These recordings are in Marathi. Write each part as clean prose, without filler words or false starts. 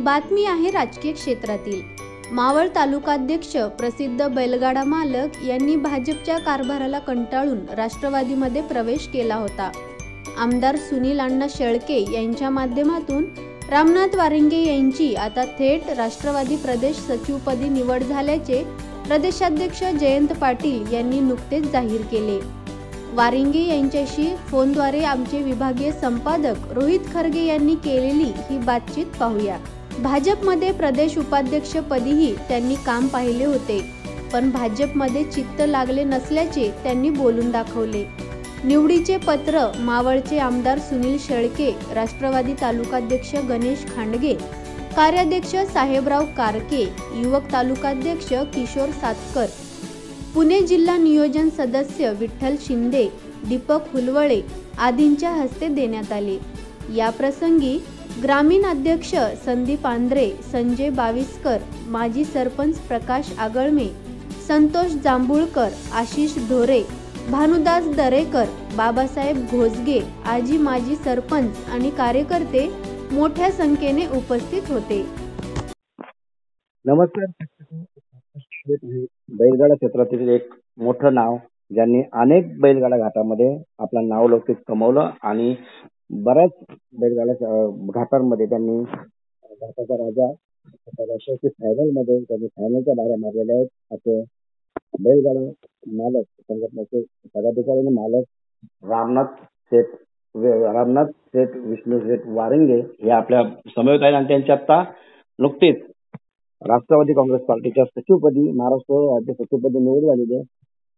बातमी आहे राजकीय क्षेत्रातील। मावळ तालुकाध्यक्ष प्रसिद्ध बैलगाडा मालक यांनी भाजपच्या कारभाराला कंटाळून राष्ट्रवादीमध्ये प्रवेश केला होता। आमदार सुनील अण्णा शेळके यांच्या माध्यमातून रामनाथ वारिंगे यांची आता थेट राष्ट्रवादी प्रदेश सचिवपदी निवड झाल्याचे प्रदेशाध्यक्ष जयंत पाटील यांनी नुकतेच जाहीर केले। वारिंगे यांच्याशी फोनद्वारे आमचे विभागीय संपादक रोहित खरगे यांनी केलेली ही बातचीत पाहूया। भाजपमध्ये प्रदेश उपाध्यक्षपदीही त्यांनी काम पाहिले होते, पण भाजपमध्ये चित्त लागले नसल्याचे त्यांनी बोलून दाखवले। निवडीचे पत्र मावळचे आमदार सुनील शेळके, राष्ट्रवादी तालुकाध्यक्ष गणेश खांडगे, कार्याध्यक्ष साहेबराव कारके, युवक तालुकाध्यक्ष किशोर सातकर, पुणे जिल्हा नियोजन सदस्य विठ्ठल शिंदे, दीपक हुलवळे आदींच्या हस्ते देण्यात आले। या प्रसंगी ग्रामीण अध्यक्ष संदीप आंद्रे, संजय बाविस्कर, माजी सरपंच प्रकाश आगळमे, संतोष जांभूळकर, आशिष ढोरे, भानुदास दरेकर, बाबासाहेब घोजगे आजी माजी सरपंच आणि कार्यकर्ते मोठ्या संख्येने उपस्थित होते। नमस्कार। बैलगाडा क्षेत्रातील एक मोठं नाव, ज्यांनी अनेक बैलगाडा घाटामध्ये आपलं नाव लौकिक कमवलं आणि बऱ्याच बैलगाडा घाटांमध्ये त्यांनी घाटाचा राजा राष्ट्राची फायनलमध्ये त्यांनी फायनलच्या बाहेर मारलेले आहेत। असे बैलगाडा मालक संघटनेचे पदाधिकारी आणि मालक रामनाथ शेठ विष्णू शेठ वारिंगे हे आपल्या समवेत आहेत आणि त्यांची आता नुकतीच राष्ट्रवादी काँग्रेस पार्टीच्या सचिवपदी, महाराष्ट्र राज्य सचिवपदी निवड झालेली आहे।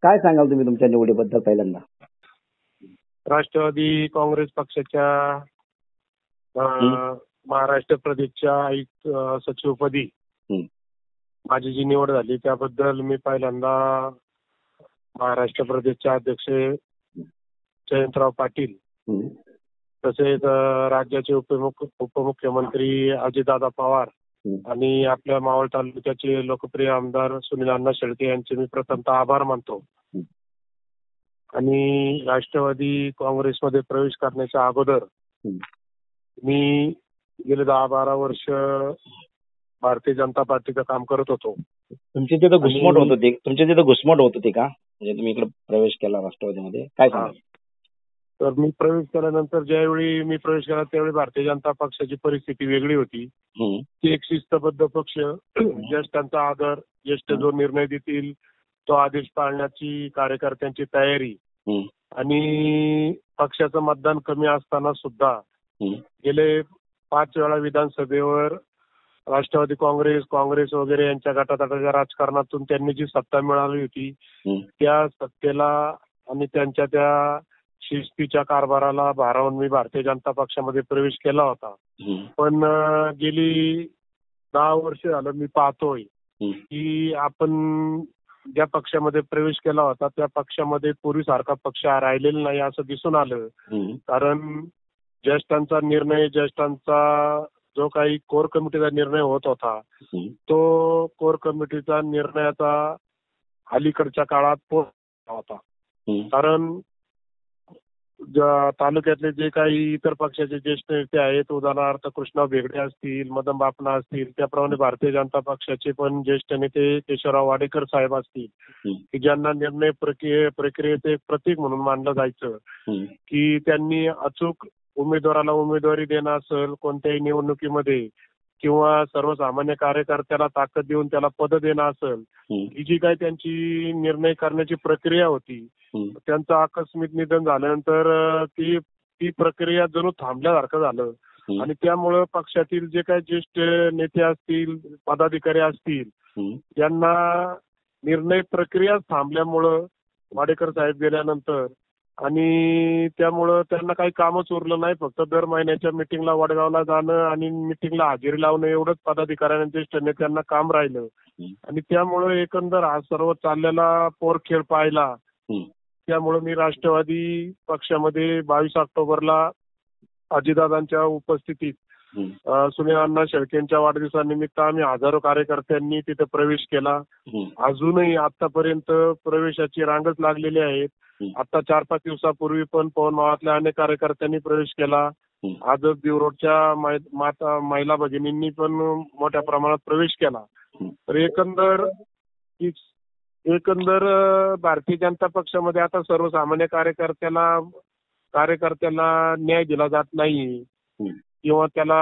काय सांगाल तुम्ही तुमच्या निवडीबद्दल? पहिल्यांदा राष्ट्रवादी काँग्रेस पक्षाच्या महाराष्ट्र प्रदेशच्या आयुक्त सचिवपदी माझी जी निवड झाली त्याबद्दल मी पहिल्यांदा महाराष्ट्र प्रदेशचे अध्यक्ष जयंतराव पाटील, तसेच राज्याचे उपमुख्यमंत्री अजितदादा पवार आणि आपल्या मावळ तालुक्याचे लोकप्रिय आमदार सुनील अण्णा शेळके यांचे मी प्रथमतः आभार मानतो। आणि राष्ट्रवादी काँग्रेसमध्ये प्रवेश करण्याच्या अगोदर मी गेले 10-12 वर्ष भारतीय जनता पार्टीचं काम करत होतो। तुमची तिथं घुसमट होत होती का? म्हणजे तुम्ही इकडे प्रवेश केला राष्ट्रवादीमध्ये, काय सांगाल? तर मी प्रवेश केल्यानंतर ज्यावेळी मी प्रवेश केला त्यावेळी भारतीय जनता पक्षाची परिस्थिती वेगळी होती। ती एक शिस्तबद्ध पक्ष, ज्येष्ठांचा आदर, ज्येष्ठ जो निर्णय देतील तो आदेश पाळण्याची कार्यकर्त्यांची तयारी आणि पक्षाचं मतदान कमी असताना सुद्धा गेले 5 वेळा विधानसभेवर राष्ट्रवादी काँग्रेस वगैरे यांच्या गटातटाच्या राजकारणातून त्यांनी जी सत्ता मिळाली होती त्या सत्तेला आणि त्यांच्या त्या शिस्तीच्या कारभाराला भारावून मी भारतीय जनता पक्षामध्ये प्रवेश केला होता। पण गेली 10 वर्ष झालं मी पाहतोय की आपण ज्या पक्षामध्ये प्रवेश केला होता त्या पक्षामध्ये पूर्वीसारखा पक्ष राहिलेला नाही असं दिसून आलं। कारण ज्येष्ठांचा जो काही कोर कमिटीचा निर्णय होत होता तो कोर कमिटीचा निर्णयाचा अलीकडच्या काळात पोहोचला होता। कारण तालुक्यातले जे काही इतर पक्षाचे ज्येष्ठ नेते आहेत, उदाहरणार्थ कृष्णा बेगडे असतील, मदन बापना असतील, त्याप्रमाणे भारतीय जनता पक्षाचे पण ज्येष्ठ नेते केशवराव वाडेकर साहेब असतील की ज्यांना निर्णय प्रक्रियेचे एक प्रतीक म्हणून मानलं जायचं की त्यांनी अचूक उमेदवाराला उमेदवारी देणं असेल कोणत्याही निवडणुकीमध्ये किंवा सर्वसामान्य कार्यकर्त्याला ताकद देऊन त्याला पद देणं असेल, ही जी काही त्यांची निर्णय करण्याची प्रक्रिया होती, त्यांचं आकस्मिक निधन झाल्यानंतर ती प्रक्रिया जणू थांबल्यासारखं झालं आणि त्यामुळं पक्षातील जे काही ज्येष्ठ नेते असतील, पदाधिकारी असतील, यांना निर्णय प्रक्रिया थांबल्यामुळं वाडेकर साहेब गेल्यानंतर आणि त्यामुळं त्यांना काही कामच उरलं नाही, फक्त दर महिन्याच्या मिटिंगला वडगावला जाणं आणि मिटिंगला हजेरी लावणं एवढंच पदाधिकाऱ्यांना ज्येष्ठ नेत्यांना काम राहिलं आणि त्यामुळं एकंदर हा सर्व चाललेला पोरखेळ पाहिला। त्यामुळं मी राष्ट्रवादी पक्षामध्ये 22 ऑक्टोबरला अजितदादांच्या उपस्थितीत सुनील अण्णा शेळकेंच्या वाढदिवसानिमित्त आम्ही हजारो कार्यकर्त्यांनी तिथे प्रवेश केला। अजूनही आतापर्यंत प्रवेशाची रांगच लागलेली आहे। आता 4-5 दिवसापूर्वी पण पवन मावळातल्या अनेक कार्यकर्त्यांनी प्रवेश केला। आजच देवरोडच्या माता महिला भगिनींनी पण मोठ्या प्रमाणात प्रवेश केला. तर एकंदर भारतीय जनता पक्षामध्ये आता सर्वसामान्य कार्यकर्त्याला न्याय दिला जात नाही किंवा त्याला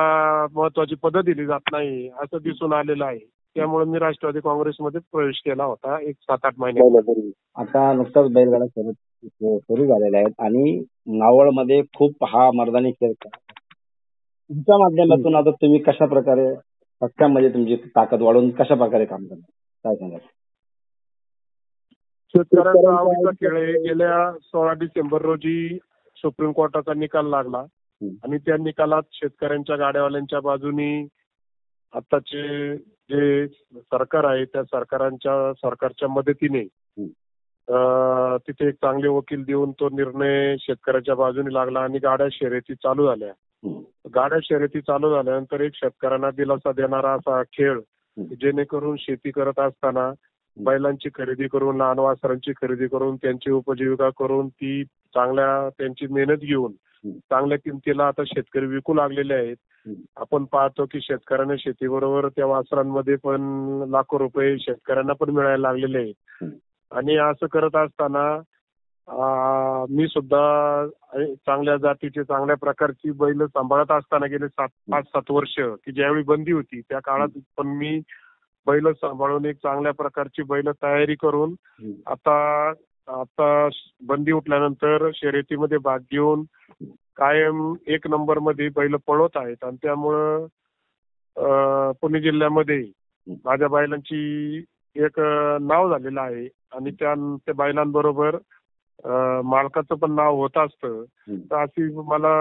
महत्वाची पदं दिली जात नाही असं दिसून आलेलं आहे. त्यामुळे मी राष्ट्रवादी काँग्रेसमध्ये प्रवेश केला होता एक 7-8 महिन्यापूर्वी. आता नुकताच बैलगाडा सुरू झालेल्या आहेत आणि मावळमध्ये खूप हा मर्दानी खेळ तुमच्या माध्यमातून आता तुम्ही कशा प्रकारे पक्षामध्ये तुमची ताकद वाढवून कशा प्रकारे काम करणार काय सांगाल? शेतकऱ्यांचा आवडीचा खेळ आहे. गेल्या 16 डिसेंबर रोजी सुप्रीम कोर्टाचा निकाल लागला आणि त्या निकालात शेतकऱ्यांच्या गाड्यावाल्यांच्या बाजूनी आताचे जे सरकार आहे त्या सरकारच्या मदतीने तिथे एक चांगले वकील देऊन तो निर्णय शेतकऱ्याच्या बाजूने लागला आणि गाड्या शर्यती चालू झाल्या. गाड्या शर्यती चालू झाल्यानंतर एक शेतकऱ्यांना दिलासा देणारा असा खेळ जेणेकरून शेती करत असताना बैलांची खरेदी करून लहान वासरांची खरेदी करून त्यांची उपजीविका करून ती त्यांची मेहनत घेऊन चांगल्या किमतीला आता शेतकरी विकू लागलेले आहेत. आपण पाहतो की शेतकऱ्यांना शेतीबरोबर त्या वासरांमध्ये पण लाखो रुपये शेतकऱ्यांना पण मिळायला लागलेले आहेत. आणि असं करत असताना मी सुद्धा चांगल्या जातीची चांगल्या प्रकारची बैल सांभाळत असताना गेले 5-7 वर्ष की ज्यावेळी बंदी होती त्या काळात पण मी बैल सांभाळून एक चांगल्या प्रकारची बैल तयारी करून आता बंदी उठल्यानंतर शर्यतीमध्ये भाग घेऊन कायम 1 नंबरमध्ये बैल पळवत आहेत. आणि त्यामुळं पुणे जिल्ह्यामध्ये माझ्या बैलांची एक नाव झालेलं आहे आणि त्या बैलांबरोबर मालकाचं पण नाव होत असतं. तर अशी मला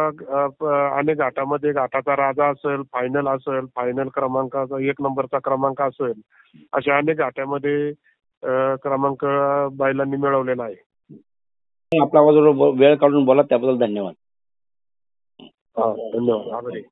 अनेक घाटामध्ये घाटाचा राजा असेल, फायनल क्रमांकाचा 1 नंबरचा क्रमांक असेल, अशा अनेक घाटामध्ये क्रमांक बैलांनी मिळवलेला आहे. आपला वेळ काढून बोला त्याबद्दल धन्यवाद. धन्यवाद. आभारी.